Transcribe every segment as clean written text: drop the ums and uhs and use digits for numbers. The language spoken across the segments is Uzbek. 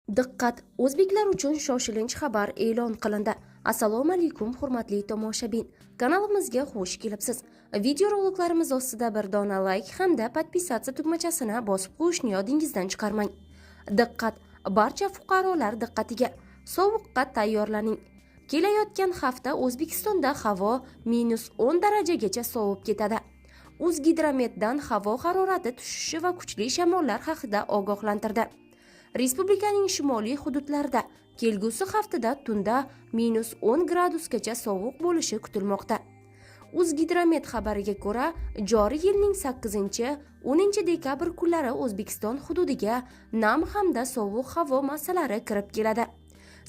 Diqqat! O'zbeklar uchun shoshilinch xabar e'lon qilindi. Assalomu alaykum, hurmatli tomoshabin. Kanalimizga xush kelibsiz. Videoroliklarimiz ostida bir dona like hamda podpisatsiya tugmachasini bosib qo'yishni yodingizdan chiqarmang. Diqqat! Barcha fuqarolar diqqatiga. Sovuqqa tayyorlaning. Kelayotgan hafta O'zbekistonda havo -10 darajagacha sovib ketadi. O'zgidrometdan havo harorati tushishi va kuchli shamollar haqida ogohlantirdi. Respublikaning shimoliy hududlarida kelgusi haftada tunda -10 gradusgacha sovuq bo'lishi kutilmoqda. O'zgidromet xabariga ko'ra, joriy yilning 8-10 dekabr kunlari O'zbekiston hududiga nam hamda sovuq havo massalari kirib keladi.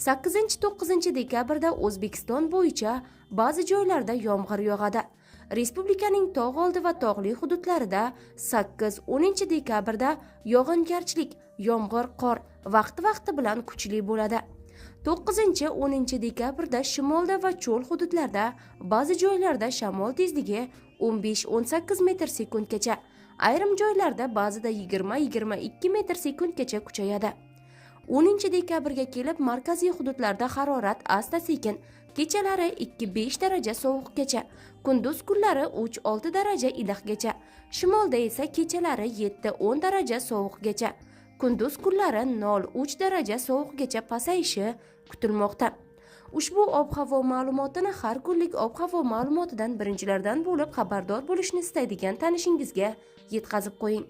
8-9 dekabrda O'zbekiston bo'yicha ba'zi joylarda yomg'ir yog'adi. Respublikaning tog' oldi va tog'li hududlarida 8-10 dekabrda yog'ingarchilik, yomg'ir, qor vaqti bilan kuchli bo'ladi. 9-10 dekabrda shimolda va cho'l hududlarda ba'zi joylarda shamol tezligi 15-18 metr sekundgacha, ayrim joylarda ba'zida 20-22 metr sekundgacha kuchayadi. 10 dekabrga kelib markaziy hududlarda harorat asta-sekin, kechalari 2-5 daraja sovuqgacha, kunduz kunlari 3-6 daraja iliqgacha, shimolda esa kechalari 7-10 daraja sovuqgacha, kunduz kunlari 0-3 daraja sovuqgacha pasayishi kutilmoqda. Ushbu ob-havo ma'lumotini har kunlik ob-havo ma'lumotidan birinchilardan bo'lib xabardor bo'lishni istaydigan tanishingizga yetkazib qo'ying.